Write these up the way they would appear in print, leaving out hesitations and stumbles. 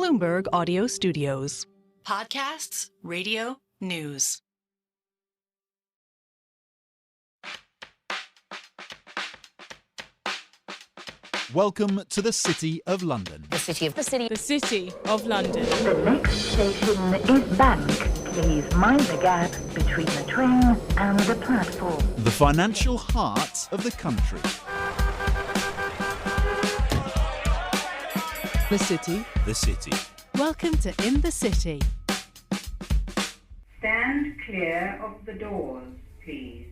Bloomberg Audio Studios. Podcasts, radio, news. Welcome to the City of London. The City of London. The next station is Bank. Please mind the gap between the train and the platform. The financial heart of the country. The City. The City. Welcome to In the City. Stand clear of the doors, please.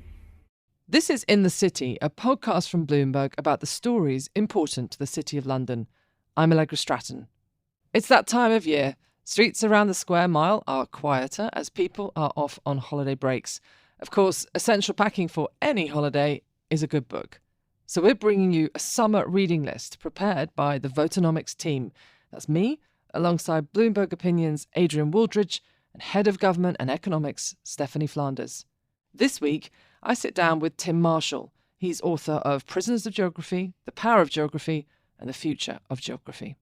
This is In the City, a podcast from Bloomberg about the stories important to the City of London. I'm Allegra Stratton. It's that time of year. Streets around the square mile are quieter as people are off on holiday breaks. Of course, essential packing for any holiday is a good book. So we're bringing you a summer reading list prepared by the Voternomics team. That's me, alongside Bloomberg Opinion's Adrian Wooldridge and Head of Government and Economics, Stephanie Flanders. This week, I sit down with Tim Marshall. He's author of Prisoners of Geography, The Power of Geography, and The Future of Geography.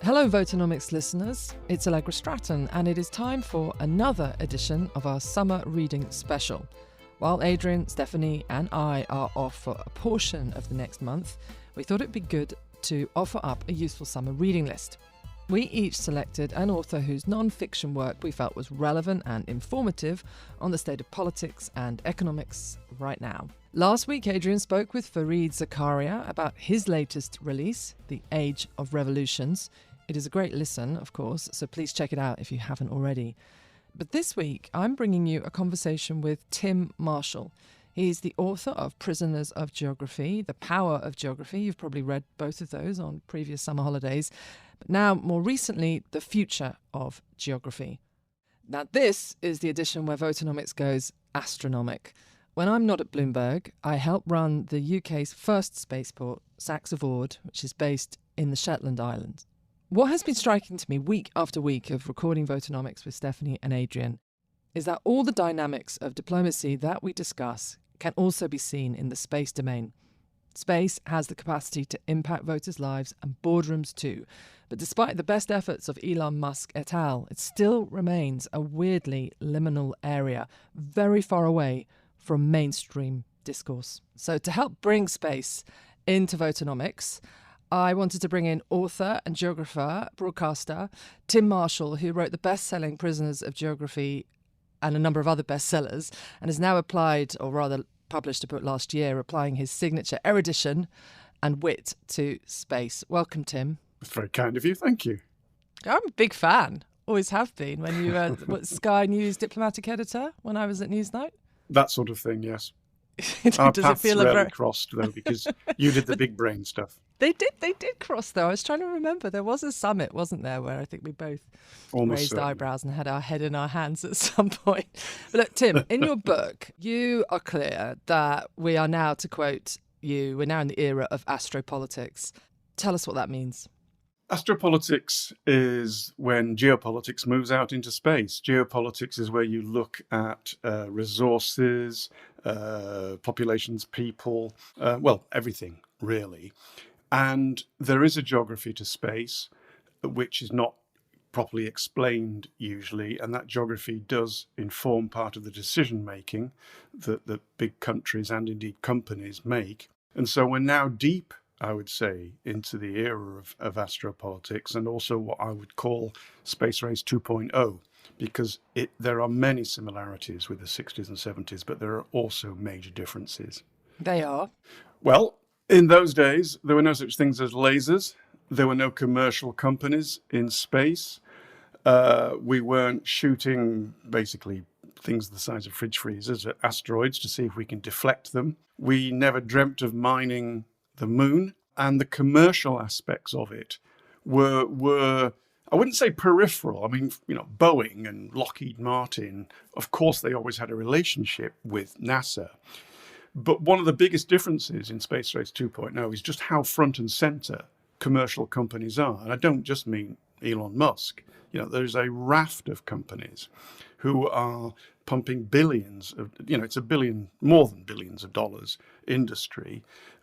Hello, Voternomics listeners. It's Allegra Stratton, and it is time for another edition of our summer reading special. While Adrian, Stephanie, and I are off for a portion of the next month, we thought it'd be good to offer up a useful summer reading list. We each selected an author whose non-fiction work we felt was relevant and informative on the state of politics and economics right now. Last week, Adrian spoke with Fareed Zakaria about his latest release, The Age of Revolutions. It is a great listen, of course, so please check it out if you haven't already. But this week, I'm bringing you a conversation with Tim Marshall. He's the author of Prisoners of Geography, The Power of Geography. You've probably read both of those on previous summer holidays. But now, more recently, The Future of Geography. Now, this is the edition where Voternomics goes astronomic. When I'm not at Bloomberg, I help run the UK's first spaceport, Saxe-Voord, which is based in the Shetland Islands. What has been striking to me week after week of recording Voternomics with Stephanie and Adrian is that all the dynamics of diplomacy that we discuss can also be seen in the space domain. Space has the capacity to impact voters' lives and boardrooms too. But despite the best efforts of Elon Musk et al., it still remains a weirdly liminal area, very far away from mainstream discourse. So to help bring space into Voternomics, I wanted to bring in author and geographer, broadcaster, Tim Marshall, who wrote the best-selling Prisoners of Geography and a number of other bestsellers, and has now applied, or rather published a book last year, applying his signature erudition and wit to space. Welcome, Tim. That's very kind of you. Thank you. I'm a big fan. Always have been. When you were Sky News diplomatic editor when I was at Newsnight? That sort of thing, yes. Our Does paths rarely crossed, though, because you did the big brain stuff. They did cross, though. I was trying to remember. There was a summit, wasn't there, where I think we both raised eyebrows and had our head in our hands at some point. But look, Tim, in your book, you are clear that we are now, to quote you, we're now in the era of astropolitics. Tell us what that means. Astropolitics is when geopolitics moves out into space. Geopolitics is where you look at resources, populations, people, everything, really. And there is a geography to space, which is not properly explained usually, and that geography does inform part of the decision-making that big countries and indeed companies make. And so we're now deep, I would say, into the era of astropolitics and also what I would call Space Race 2.0, because there are many similarities with the 60s and 70s, but there are also major differences. They are? Well, in those days, there were no such things as lasers. There were no commercial companies in space. We weren't shooting, basically, things the size of fridge freezers at asteroids to see if we can deflect them. We never dreamt of mining the moon, and the commercial aspects of it were I wouldn't say peripheral. I mean, Boeing and Lockheed Martin, of course, they always had a relationship with NASA. But one of the biggest differences in Space Race 2.0 is just how front and center commercial companies are. And I don't just mean Elon Musk. There's a raft of companies who are pumping billions of, it's a billion, more than billions of dollars industry,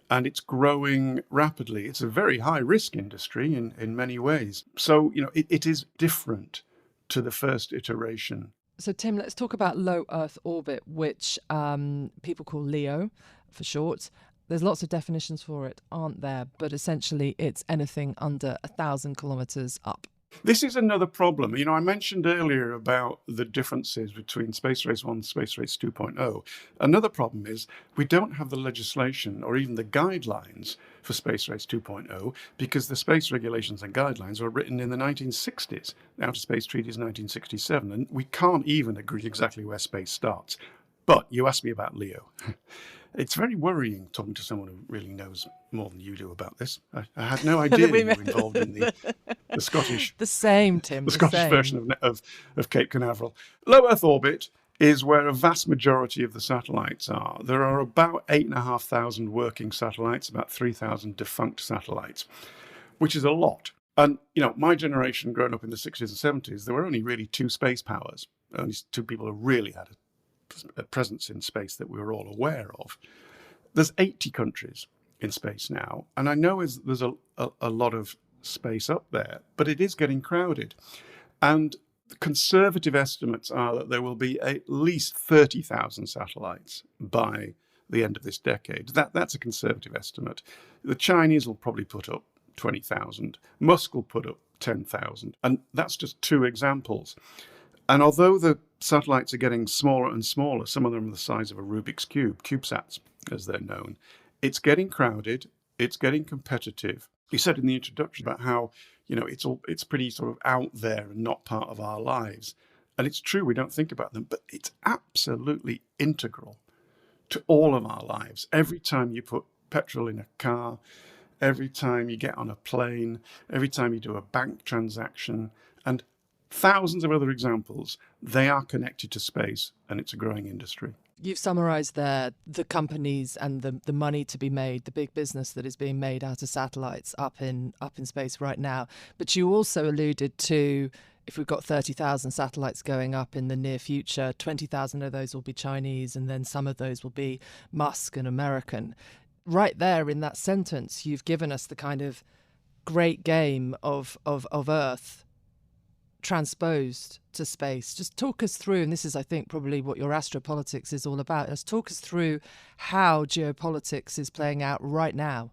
and it's growing rapidly. It's a very high risk industry in many ways. So, it is different to the first iteration. So, Tim, let's talk about low Earth orbit, which people call LEO for short. There's lots of definitions for it, aren't there? But essentially, it's anything under 1,000 kilometres up. This is another problem. I mentioned earlier about the differences between Space Race 1 and Space Race 2.0. Another problem is we don't have the legislation or even the guidelines for Space Race 2.0 because the space regulations and guidelines were written in the 1960s. The Outer Space Treaty is 1967, and we can't even agree exactly where space starts. But you asked me about LEO. It's very worrying talking to someone who really knows more than you do about this. I had no idea you were involved in the Scottish... The same, Tim. The Scottish version of Cape Canaveral. Low Earth orbit is where a vast majority of the satellites are. There are about 8,500 working satellites, about 3,000 defunct satellites, which is a lot. And, my generation growing up in the 60s and 70s, there were only really two space powers. Only two people who really had a presence in space that we were all aware of. There's 80 countries in space now, and I know there's a lot of space up there, but it is getting crowded. And conservative estimates are that there will be at least 30,000 satellites by the end of this decade. That's a conservative estimate. The Chinese will probably put up 20,000. Musk will put up 10,000. And that's just two examples. And although the satellites are getting smaller and smaller, some of them are the size of a Rubik's Cube, CubeSats as they're known, it's getting crowded, it's getting competitive. You said in the introduction about how, it's pretty sort of out there and not part of our lives. And it's true, we don't think about them, but it's absolutely integral to all of our lives. Every time you put petrol in a car, every time you get on a plane, every time you do a bank transaction, and thousands of other examples, they are connected to space, and it's a growing industry. You've summarised there the companies and the money to be made, the big business that is being made out of satellites up in space right now. But you also alluded to, if we've got 30,000 satellites going up in the near future, 20,000 of those will be Chinese, and then some of those will be Musk and American. Right there in that sentence, you've given us the kind of great game of Earth transposed to space. Just talk us through, and this is, I think, probably what your astropolitics is all about. Just talk us through how geopolitics is playing out right now.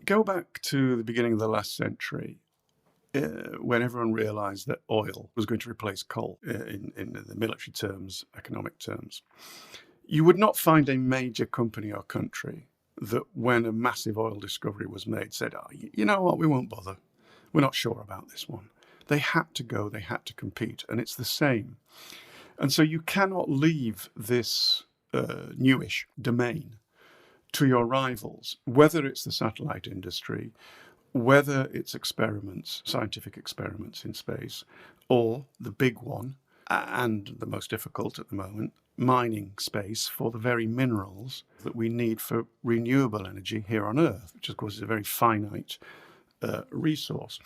Go back to the beginning of the last century, when everyone realised that oil was going to replace coal in the military terms, economic terms. You would not find a major company or country that, when a massive oil discovery was made, said, you know what, we won't bother. We're not sure about this one. They had to go, they had to compete, and it's the same. And so you cannot leave this newish domain to your rivals, whether it's the satellite industry, whether it's experiments, scientific experiments in space, or the big one, and the most difficult at the moment, mining space for the very minerals that we need for renewable energy here on Earth, which of course is a very finite resource.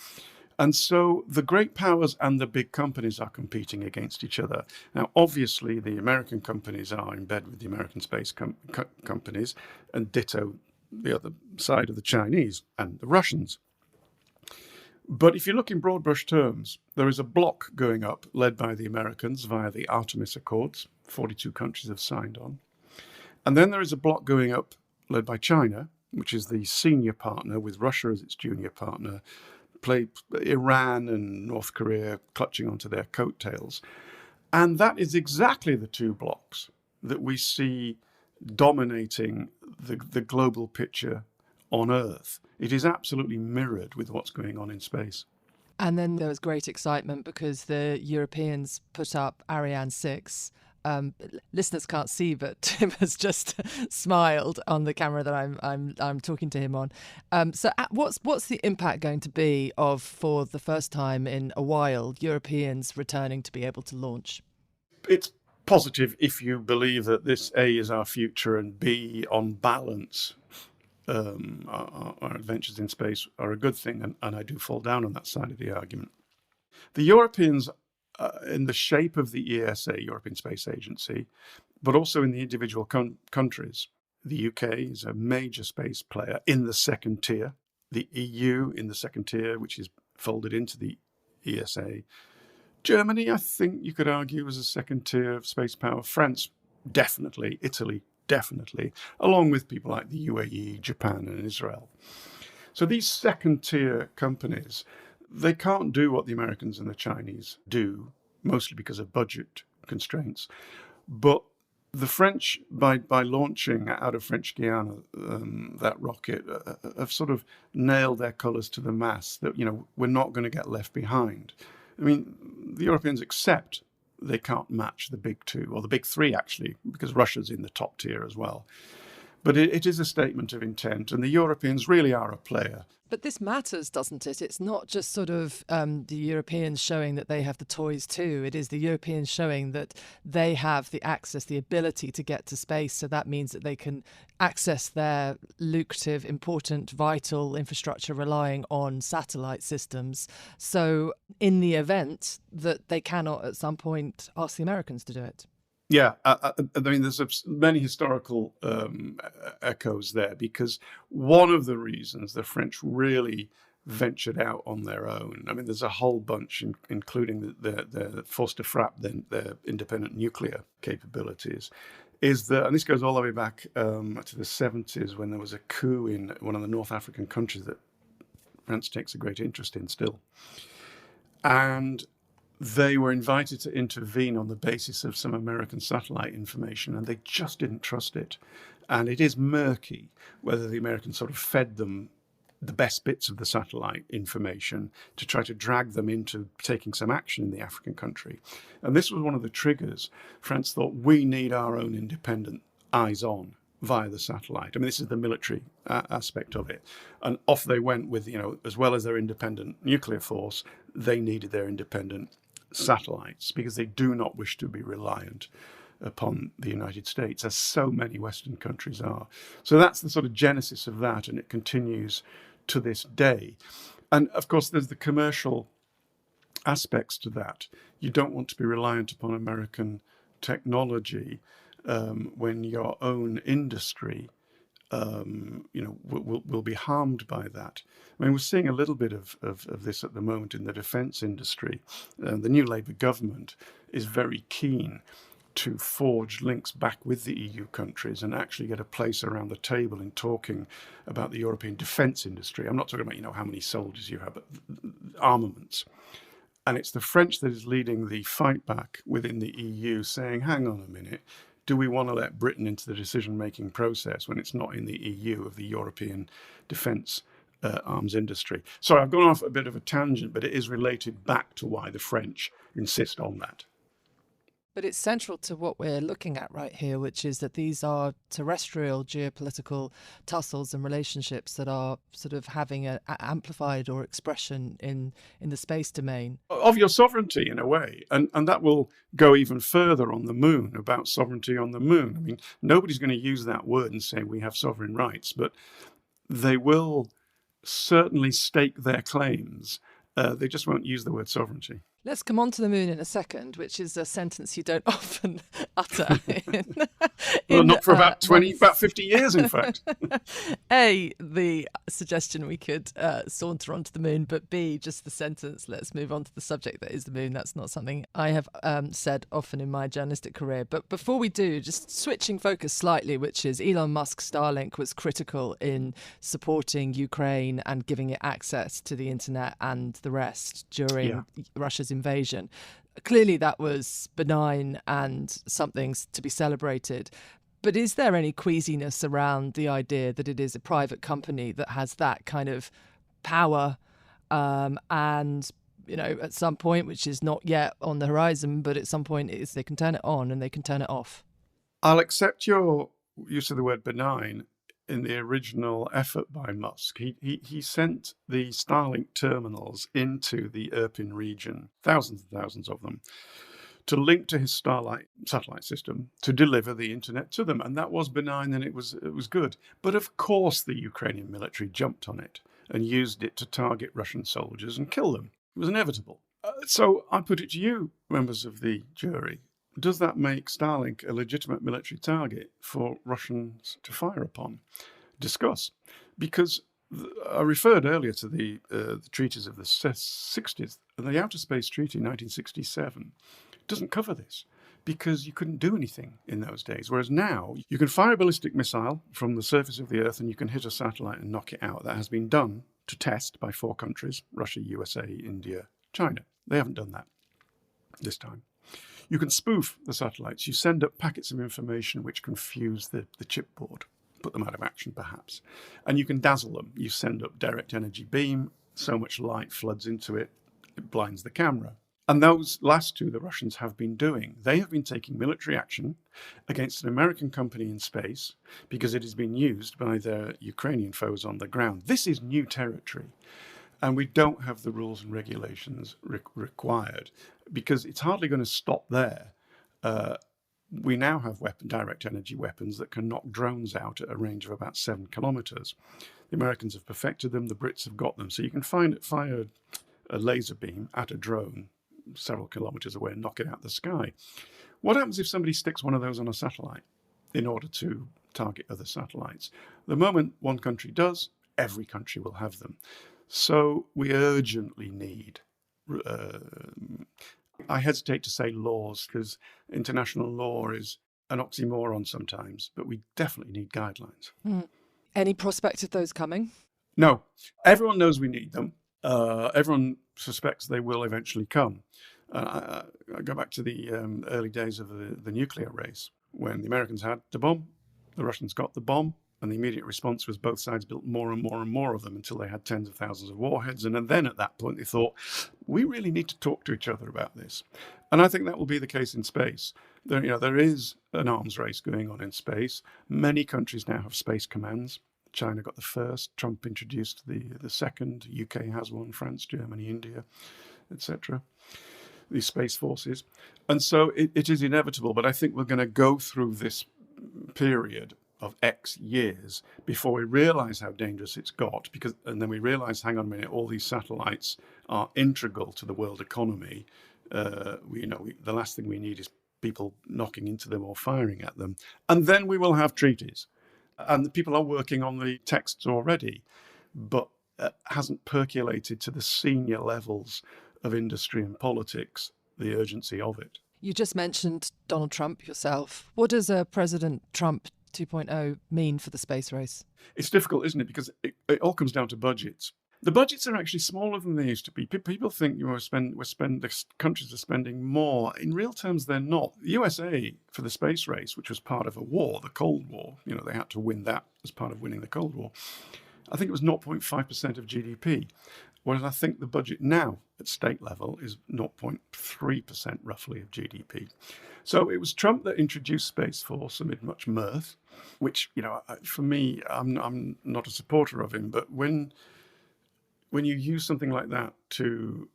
And so the great powers and the big companies are competing against each other. Now, obviously, the American companies are in bed with the American space companies, and ditto the other side of the Chinese and the Russians. But if you look in broad brush terms, there is a bloc going up led by the Americans via the Artemis Accords. 42 countries have signed on. And then there is a bloc going up led by China, which is the senior partner with Russia as its junior partner, play Iran and North Korea clutching onto their coattails. And that is exactly the two blocs that we see dominating the global picture on Earth. It is absolutely mirrored with what's going on in space. And then there was great excitement because the Europeans put up Ariane 6. Listeners can't see, but Tim has just smiled on the camera that I'm talking to him on. So what's the impact going to be of, for the first time in a while, Europeans returning to be able to launch? It's positive if you believe that this, A, is our future, and B, on balance, our adventures in space are a good thing, and I do fall down on that side of the argument. The Europeans, in the shape of the ESA, European Space Agency, but also in the individual countries. The UK is a major space player in the second tier. The EU in the second tier, which is folded into the ESA. Germany, I think you could argue, is a second tier of space power. France, definitely. Italy, definitely. Along with people like the UAE, Japan, and Israel. So these second tier companies, they can't do what the Americans and the Chinese do, mostly because of budget constraints. But the French, by launching out of French Guiana that rocket, have sort of nailed their colours to the mast that, we're not going to get left behind. I mean, the Europeans accept they can't match the big two, or the big three, actually, because Russia's in the top tier as well. But it is a statement of intent, and the Europeans really are a player. But this matters, doesn't it? It's not just sort of the Europeans showing that they have the toys too. It is the Europeans showing that they have the access, the ability to get to space. So that means that they can access their lucrative, important, vital infrastructure relying on satellite systems. So in the event that they cannot at some point ask the Americans to do it. Yeah, I mean, there's many historical echoes there, because one of the reasons the French really ventured out on their own, I mean, there's a whole bunch, including the force de frappe, their independent nuclear capabilities, is that, and this goes all the way back to the 70s, when there was a coup in one of the North African countries that France takes a great interest in still. And they were invited to intervene on the basis of some American satellite information, and they just didn't trust it. And it is murky whether the Americans sort of fed them the best bits of the satellite information to try to drag them into taking some action in the African country. And this was one of the triggers. France thought, we need our own independent eyes on via the satellite. I mean, this is the military aspect of it. And off they went with, as well as their independent nuclear force, they needed their independent satellites, because they do not wish to be reliant upon the United States, as so many Western countries are. So that's the sort of genesis of that, and it continues to this day. And of course, there's the commercial aspects to that. You don't want to be reliant upon American technology when your own industry will be harmed by that. I mean, we're seeing a little bit of this at the moment in the defence industry. The new Labour government is very keen to forge links back with the EU countries and actually get a place around the table in talking about the European defence industry. I'm not talking about, how many soldiers you have, but armaments. And it's the French that is leading the fight back within the EU, saying, hang on a minute, do we want to let Britain into the decision-making process when it's not in the EU of the European defence arms industry? Sorry, I've gone off a bit of a tangent, but it is related back to why the French insist on that. But it's central to what we're looking at right here, which is that these are terrestrial geopolitical tussles and relationships that are sort of having an amplified or expression in the space domain. Of your sovereignty, in a way. And that will go even further on the moon, about sovereignty on the moon. I mean, nobody's going to use that word and say we have sovereign rights, but they will certainly stake their claims. They just won't use the word sovereignty. Let's come on to the moon in a second, which is a sentence you don't often utter. Well, not for about 50 years, in fact. A, the suggestion we could saunter onto the moon, but B, just the sentence, let's move on to the subject that is the moon. That's not something I have said often in my journalistic career. But before we do, just switching focus slightly, which is Elon Musk's Starlink was critical in supporting Ukraine and giving it access to the internet and the rest during Russia's invasion. Clearly that was benign and something to be celebrated. But is there any queasiness around the idea that it is a private company that has that kind of power and, at some point, which is not yet on the horizon, but at some point they can turn it on and they can turn it off? I'll accept your use of the word benign. In the original effort by Musk, he sent the Starlink terminals into the Irpin region, thousands and thousands of them, to link to his Starlight satellite system to deliver the internet to them. And that was benign and it was good. But of course the Ukrainian military jumped on it and used it to target Russian soldiers and kill them. It was inevitable. So I put it to you, members of the jury. Does that make Starlink a legitimate military target for Russians to fire upon? Discuss. Because I referred earlier to the treaties of the 60s. The Outer Space Treaty in 1967 doesn't cover this because you couldn't do anything in those days. Whereas now, you can fire a ballistic missile from the surface of the Earth and you can hit a satellite and knock it out. That has been done to test by 4 countries, Russia, USA, India, China. They haven't done that this time. You can spoof the satellites. You send up packets of information which confuse the chipboard, put them out of action perhaps. And you can dazzle them. You send up direct energy beam, so much light floods into it, it blinds the camera. And those last 2 the Russians have been doing. They have been taking military action against an American company in space because it has been used by their Ukrainian foes on the ground. This is new territory. And we don't have the rules and regulations required because it's hardly going to stop there. We now have direct energy weapons that can knock drones out at a range of about 7 kilometers. The Americans have perfected them. The Brits have got them. So you can fire a laser beam at a drone several kilometers away and knock it out of the sky. What happens if somebody sticks one of those on a satellite in order to target other satellites? The moment one country does, every country will have them. So we urgently need, I hesitate to say laws because international law is an oxymoron sometimes, but we definitely need guidelines. Any prospect of those coming? No, everyone knows we need them. Everyone suspects they will eventually come. I go back to the early days of the nuclear race when the Americans had the bomb, the Russians got the bomb, and the immediate response was both sides built more and more and more of them until they had tens of thousands of warheads. And then at that point, they thought, we really need to talk to each other about this. And I think that will be the case in space. There is an arms race going on in space. Many countries now have space commands. China got the first. Trump introduced the second. UK has one. France, Germany, India, etc. These space forces. And so it is inevitable. But I think we're going to go through this period of X years before we realize how dangerous it's got, and then we realize, hang on a minute, all these satellites are integral to the world economy. The last thing we need is people knocking into them or firing at them. And then we will have treaties. And the people are working on the texts already, but hasn't percolated to the senior levels of industry and politics, the urgency of it. You just mentioned Donald Trump yourself. What does President Trump 2.0 mean for the space race? It's difficult, isn't it? Because it all comes down to budgets. The budgets are actually smaller than they used to be. People think the countries are spending more. In real terms, they're not. The USA, for the space race, which was part of a war, the Cold War, they had to win that as part of winning the Cold War. I think it was 0.5% of GDP. Whereas I think the budget now at state level is 0.3% roughly of GDP. So it was Trump that introduced Space Force amid much mirth, which, for me, I'm not a supporter of him. But when you use something like that to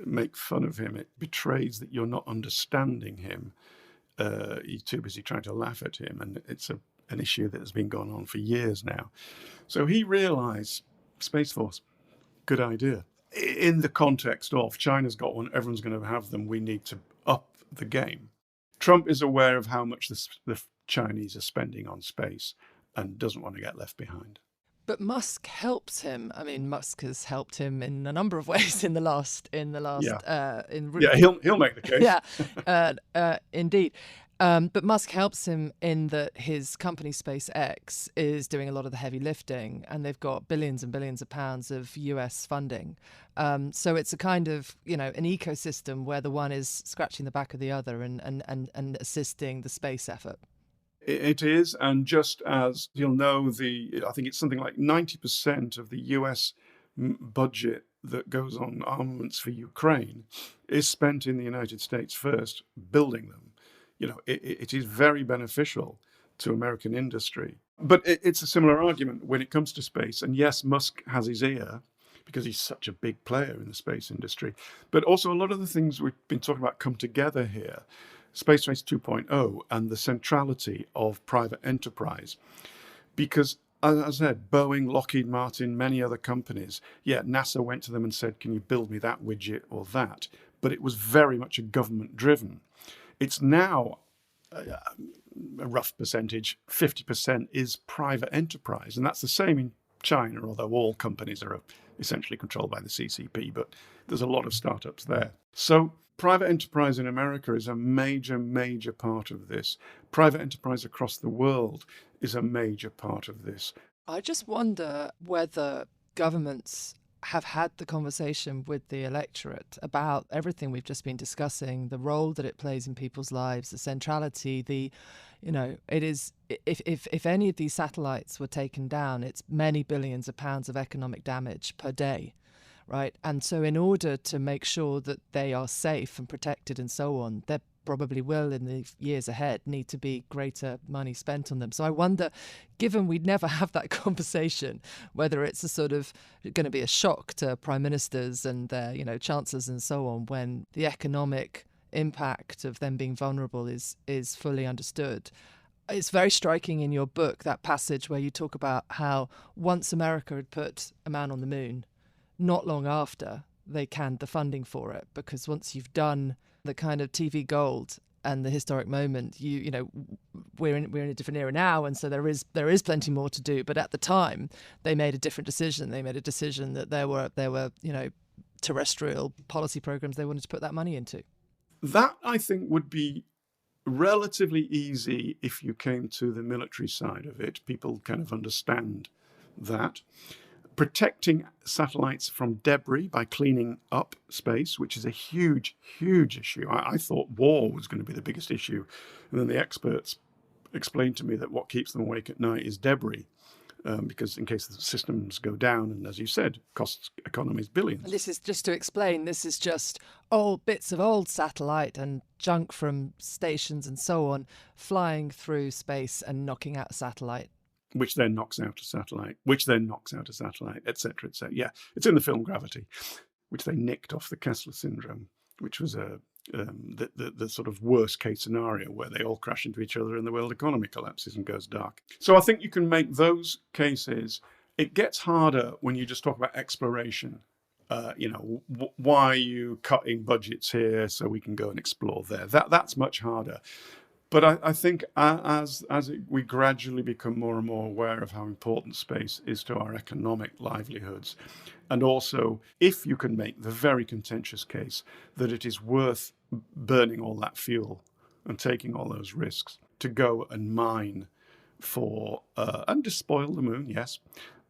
make fun of him, it betrays that you're not understanding him. You're too busy trying to laugh at him. And it's an issue that has been going on for years now. So he realized Space Force, good idea. In the context of China's got one, everyone's going to have them, we need to up the game. Trump is aware of how much the Chinese are spending on space and doesn't want to get left behind. But Musk helps him. I mean, Musk has helped him in a number of ways in the last. He'll make the case. Indeed. But Musk helps him in that his company SpaceX is doing a lot of the heavy lifting, and they've got billions and billions of pounds of US funding. So it's a kind of, an ecosystem where the one is scratching the back of the other and assisting the space effort. It is, and just as you'll know, I think it's something like 90% of the US budget that goes on armaments for Ukraine is spent in the United States first, building them. It is very beneficial to American industry. But it's a similar argument when it comes to space. And yes, Musk has his ear because he's such a big player in the space industry. But also a lot of the things we've been talking about come together here. Space Race 2.0 and the centrality of private enterprise. Because as I said, Boeing, Lockheed Martin, many other companies. Yeah, NASA went to them and said, can you build me that widget or that? But it was very much a government driven. It's now a rough percentage, 50% is private enterprise. And that's the same in China, although all companies are essentially controlled by the CCP, but there's a lot of startups there. So private enterprise in America is a major, major part of this. Private enterprise across the world is a major part of this. I just wonder whether governments have had the conversation with the electorate about everything we've just been discussing, the role that it plays in people's lives, the centrality, it is, if any of these satellites were taken down, it's many billions of pounds of economic damage per day, right? And so in order to make sure that they are safe and protected and so on, there probably will in the years ahead need to be greater money spent on them. So I wonder, given we'd never have that conversation, whether it's a sort of going to be a shock to prime ministers and their, chancellors and so on when the economic impact of them being vulnerable is fully understood. It's very striking in your book, that passage where you talk about how once America had put a man on the moon, not long after they canned the funding for it, because once you've done the kind of TV gold and the historic moment, we're in a different era now, and so there is plenty more to do. But at the time, they made a different decision. They made a decision that there were terrestrial policy programs they wanted to put that money into. That, I think, would be relatively easy if you came to the military side of it. People kind of understand that. Protecting satellites from debris by cleaning up space, which is a huge, huge issue. I thought war was going to be the biggest issue. And then the experts explained to me that what keeps them awake at night is debris, because in case the systems go down, and as you said, costs economies billions. And this is just to explain, this is just old bits of old satellite and junk from stations and so on flying through space and knocking out a satellite. Which then knocks out a satellite, et cetera, et cetera. Yeah, it's in the film Gravity, which they nicked off the Kessler syndrome, which was the sort of worst case scenario where they all crash into each other and the world economy collapses and goes dark. So I think you can make those cases. It gets harder when you just talk about exploration. Why are you cutting budgets here so we can go and explore there? That's much harder. But I think we gradually become more and more aware of how important space is to our economic livelihoods, and also if you can make the very contentious case that it is worth burning all that fuel and taking all those risks to go and mine for, and despoil the moon, yes,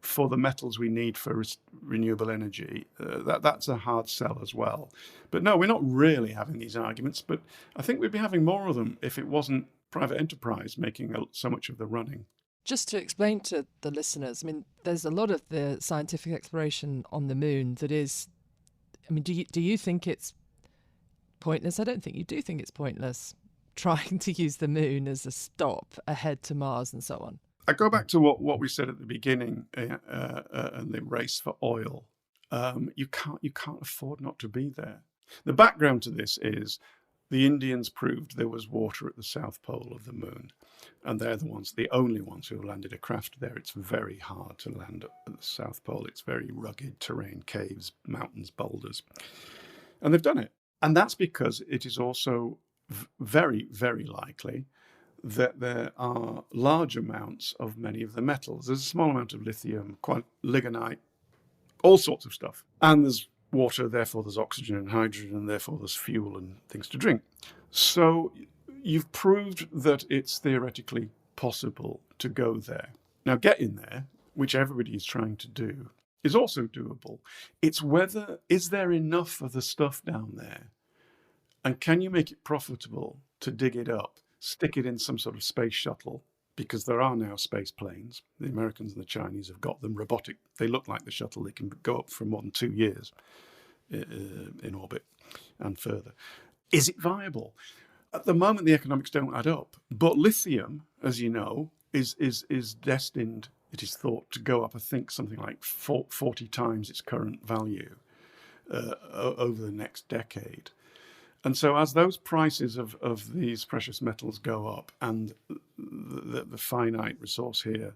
for the metals we need for renewable energy, that's a hard sell as well. But no, we're not really having these arguments, but I think we'd be having more of them if it wasn't private enterprise making so much of the running. Just to explain to the listeners, there's a lot of the scientific exploration on the moon that is, do you think it's pointless? I don't think you do think it's pointless trying to use the moon as a stop ahead to Mars and so on. I go back to what we said at the beginning, and the race for oil. You can't afford not to be there. The background to this is the Indians proved there was water at the South Pole of the moon, and they're the only ones who have landed a craft there. It's very hard to land at the South Pole. It's very rugged terrain, caves, mountains, boulders, and they've done it. And that's because it is also very, very likely that there are large amounts of many of the metals. There's a small amount of lithium, lignite, all sorts of stuff. And there's water, therefore there's oxygen and hydrogen, and therefore there's fuel and things to drink. So you've proved that it's theoretically possible to go there. Now, getting there, which everybody is trying to do, is also doable. It's is there enough of the stuff down there? And can you make it profitable to dig it up? Stick it in some sort of space shuttle, because there are now space planes. The Americans and the Chinese have got them robotic. They look like the shuttle. They can go up for more than 2 years in orbit and further. Is it viable? At the moment, the economics don't add up. But lithium, as you know, is destined, it is thought, to go up, I think, something like 40 times its current value over the next decade. And so as those prices of these precious metals go up and the finite resource here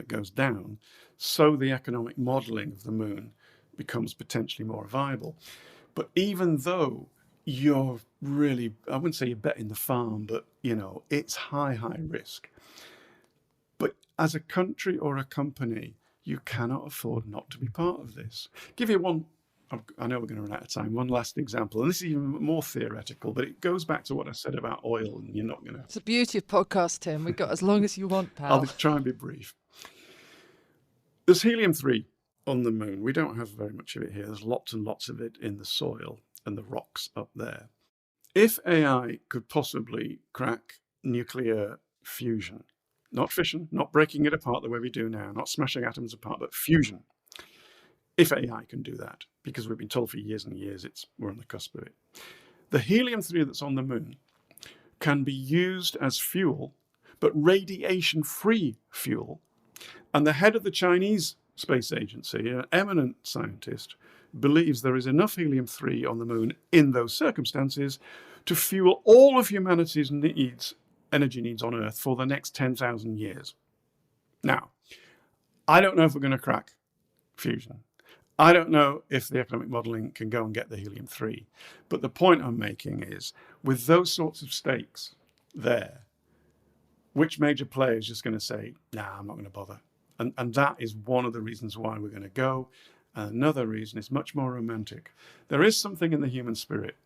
goes down, so the economic modelling of the moon becomes potentially more viable. But even though you're really, I wouldn't say you're betting the farm, but, it's high risk. But as a country or a company, you cannot afford not to be part of this. Give you one, I know we're going to run out of time, one last example. And this is even more theoretical, but it goes back to what I said about oil, and you're not going to... It's the beauty of podcast, Tim. We've got as long as you want, pal. I'll try and be brief. There's helium-3 on the moon. We don't have very much of it here. There's lots and lots of it in the soil and the rocks up there. If AI could possibly crack nuclear fusion, not fission, not breaking it apart the way we do now, not smashing atoms apart, but fusion. If AI can do that, because we've been told for years and years we're on the cusp of it. The helium-3 that's on the moon can be used as fuel, but radiation-free fuel. And the head of the Chinese Space Agency, an eminent scientist, believes there is enough helium-3 on the moon in those circumstances to fuel all of humanity's energy needs on Earth for the next 10,000 years. Now, I don't know if we're going to crack fusion. I don't know if the economic modelling can go and get the helium-3. But the point I'm making is, with those sorts of stakes there, which major player is just going to say, nah, I'm not going to bother? And that is one of the reasons why we're going to go. Another reason is much more romantic. There is something in the human spirit,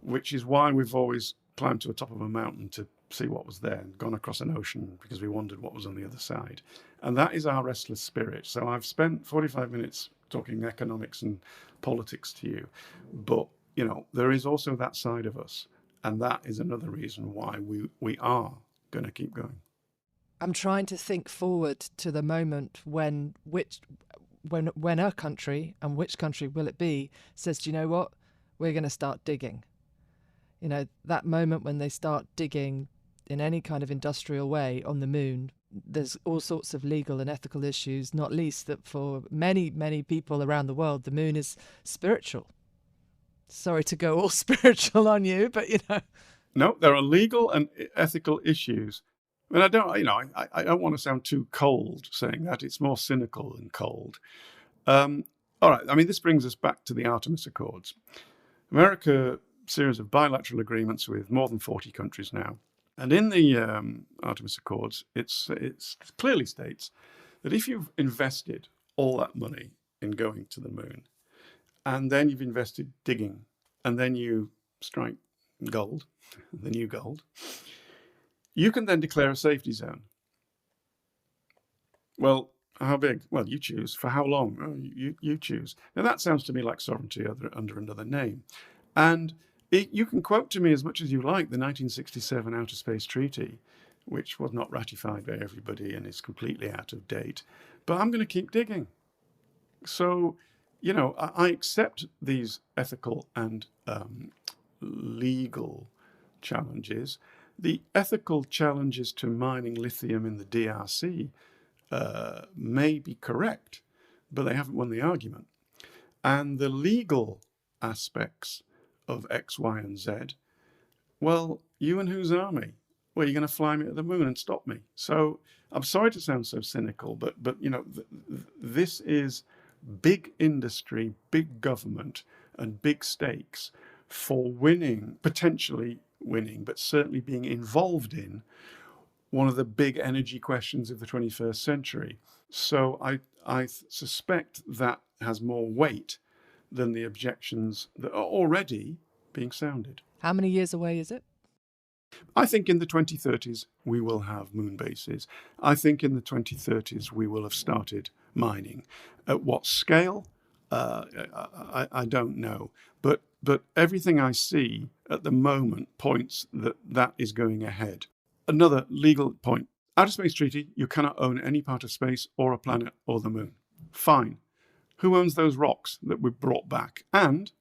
which is why we've always climbed to the top of a mountain to see what was there and gone across an ocean because we wondered what was on the other side. And that is our restless spirit. So I've spent 45 minutes talking economics and politics to you. But, there is also that side of us. And that is another reason why we are going to keep going. I'm trying to think forward to the moment when a country, and which country will it be, says, do you know what? We're going to start digging. That moment when they start digging in any kind of industrial way on the moon, there's all sorts of legal and ethical issues, not least that for many, many people around the world, the moon is spiritual. Sorry to go all spiritual on you, but No, there are legal and ethical issues. And I don't want to sound too cold saying that. It's more cynical than cold. All right. I mean, this brings us back to the Artemis Accords. America, series of bilateral agreements with more than 40 countries now. And in the Artemis Accords, it clearly states that if you've invested all that money in going to the moon, and then you've invested digging, and then you strike gold, the new gold, you can then declare a safety zone. Well, how big? Well, you choose. For how long? Oh, you choose. Now, that sounds to me like sovereignty under another name. And you can quote to me as much as you like the 1967 Outer Space Treaty, which was not ratified by everybody and is completely out of date. But I'm going to keep digging. So, I accept these ethical and legal challenges. The ethical challenges to mining lithium in the DRC may be correct, but they haven't won the argument. And the legal aspects of X, Y, and Z, well, you and whose army? Well, you're going to fly me to the moon and stop me. So I'm sorry to sound so cynical, but this is big industry, big government, and big stakes for potentially winning, but certainly being involved in one of the big energy questions of the 21st century. So I suspect that has more weight than the objections that are already being sounded. How many years away is it? I think in the 2030s we will have moon bases. I think in the 2030s we will have started mining. At what scale? I don't know. But everything I see at the moment points that is going ahead. Another legal point. Outer Space Treaty, you cannot own any part of space or a planet or the moon. Fine. Who owns those rocks that we brought back? And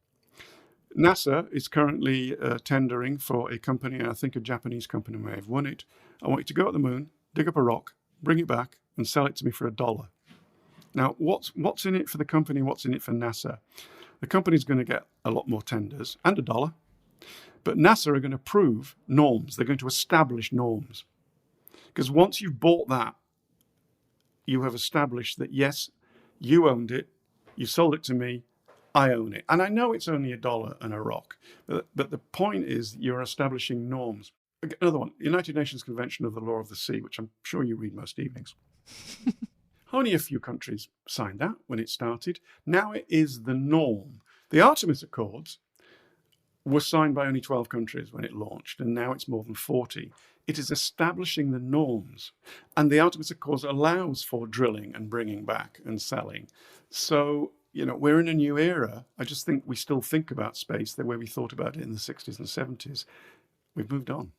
NASA is currently tendering for a company, and I think a Japanese company may have won it. I want you to go at the moon, dig up a rock, bring it back, and sell it to me for $1. Now, what's in it for the company? What's in it for NASA? The company's going to get a lot more tenders and $1. But NASA are going to prove norms. They're going to establish norms. Because once you've bought that, you have established that, yes, you owned it, you sold it to me, I own it. And I know it's only $1 and a rock, but the point is you're establishing norms. Another one, United Nations Convention of the Law of the Sea, which I'm sure you read most evenings. Only a few countries signed that when it started. Now it is the norm. The Artemis Accords were signed by only 12 countries when it launched, and now it's more than 40. It is establishing the norms. And the Artemis Accords allows for drilling and bringing back and selling. So, we're in a new era. I just think we still think about space the way we thought about it in the 60s and 70s. We've moved on.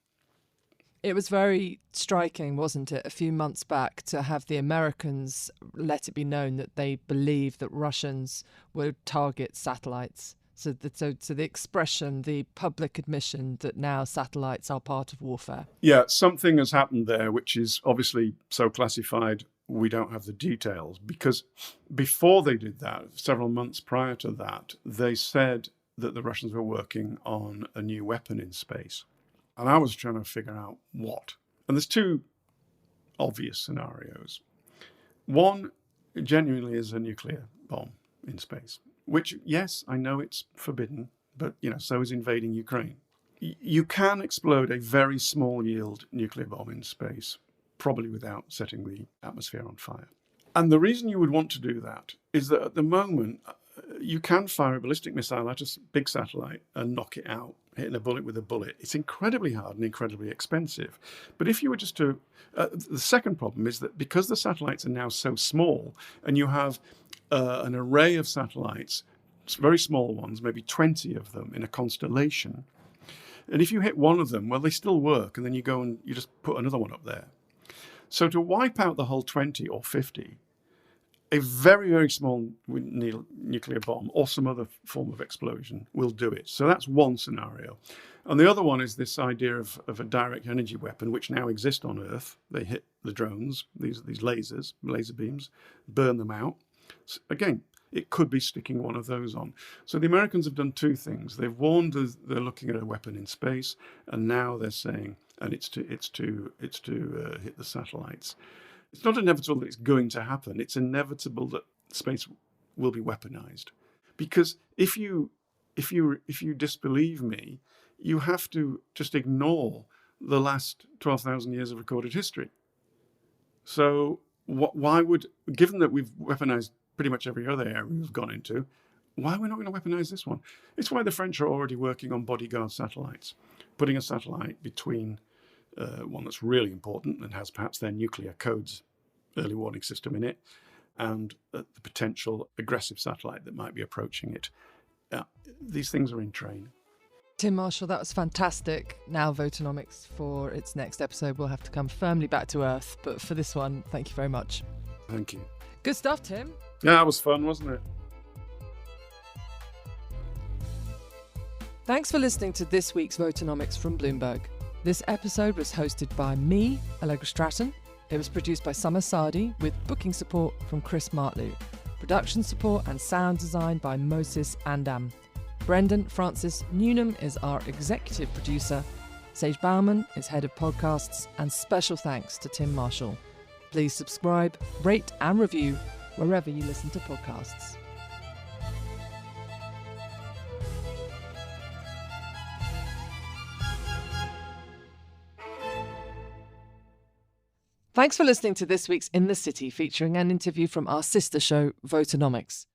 It was very striking, wasn't it, a few months back, to have the Americans let it be known that they believe that Russians would target satellites. So the expression, the public admission that now satellites are part of warfare. Yeah, something has happened there, which is obviously so classified we don't have the details. Because before they did that, several months prior to that, they said that the Russians were working on a new weapon in space. And I was trying to figure out what. And there's two obvious scenarios. One genuinely is a nuclear bomb in space, which, yes, I know it's forbidden, but, so is invading Ukraine. You can explode a very small yield nuclear bomb in space, probably without setting the atmosphere on fire. And the reason you would want to do that is that at the moment, you can fire a ballistic missile at a big satellite and knock it out, hitting a bullet with a bullet. It's incredibly hard and incredibly expensive. But if you were just to... the second problem is that because the satellites are now so small, and you have an array of satellites, very small ones, maybe 20 of them in a constellation, and if you hit one of them, well, they still work, and then you go and you just put another one up there. So to wipe out the whole 20 or 50, a very, very small nuclear bomb or some other form of explosion will do it. So that's one scenario. And the other one is this idea of a direct energy weapon, which now exists on Earth. They hit the drones, these lasers, laser beams, burn them out. So again, it could be sticking one of those on. So the Americans have done two things. They've warned us they're looking at a weapon in space, and now they're saying, and it's to hit the satellites. It's not inevitable that it's going to happen. It's inevitable that space will be weaponized. Because if you disbelieve me, you have to just ignore the last 12,000 years of recorded history. So why would, given that we've weaponized pretty much every other area we've gone into, why are we not going to weaponize this one? It's why the French are already working on bodyguard satellites, putting a satellite between one that's really important and has perhaps their nuclear codes early warning system in it, and the potential aggressive satellite that might be approaching it. These things are in train. Tim Marshall, that was fantastic. Now Voternomics, for its next episode, will have to come firmly back to earth. But for this one, thank you very much. Thank you. Good stuff, Tim. Yeah, that was fun, wasn't it? Thanks for listening to this week's Voternomics from Bloomberg. This episode was hosted by me, Allegra Stratton. It was produced by Summer Sadi with booking support from Chris Martlew. Production support and sound design by Moses Andam. Brendan Francis Newnham is our executive producer. Sage Bauman is head of podcasts, and special thanks to Tim Marshall. Please subscribe, rate and review wherever you listen to podcasts. Thanks for listening to this week's In the City, featuring an interview from our sister show, Voternomics.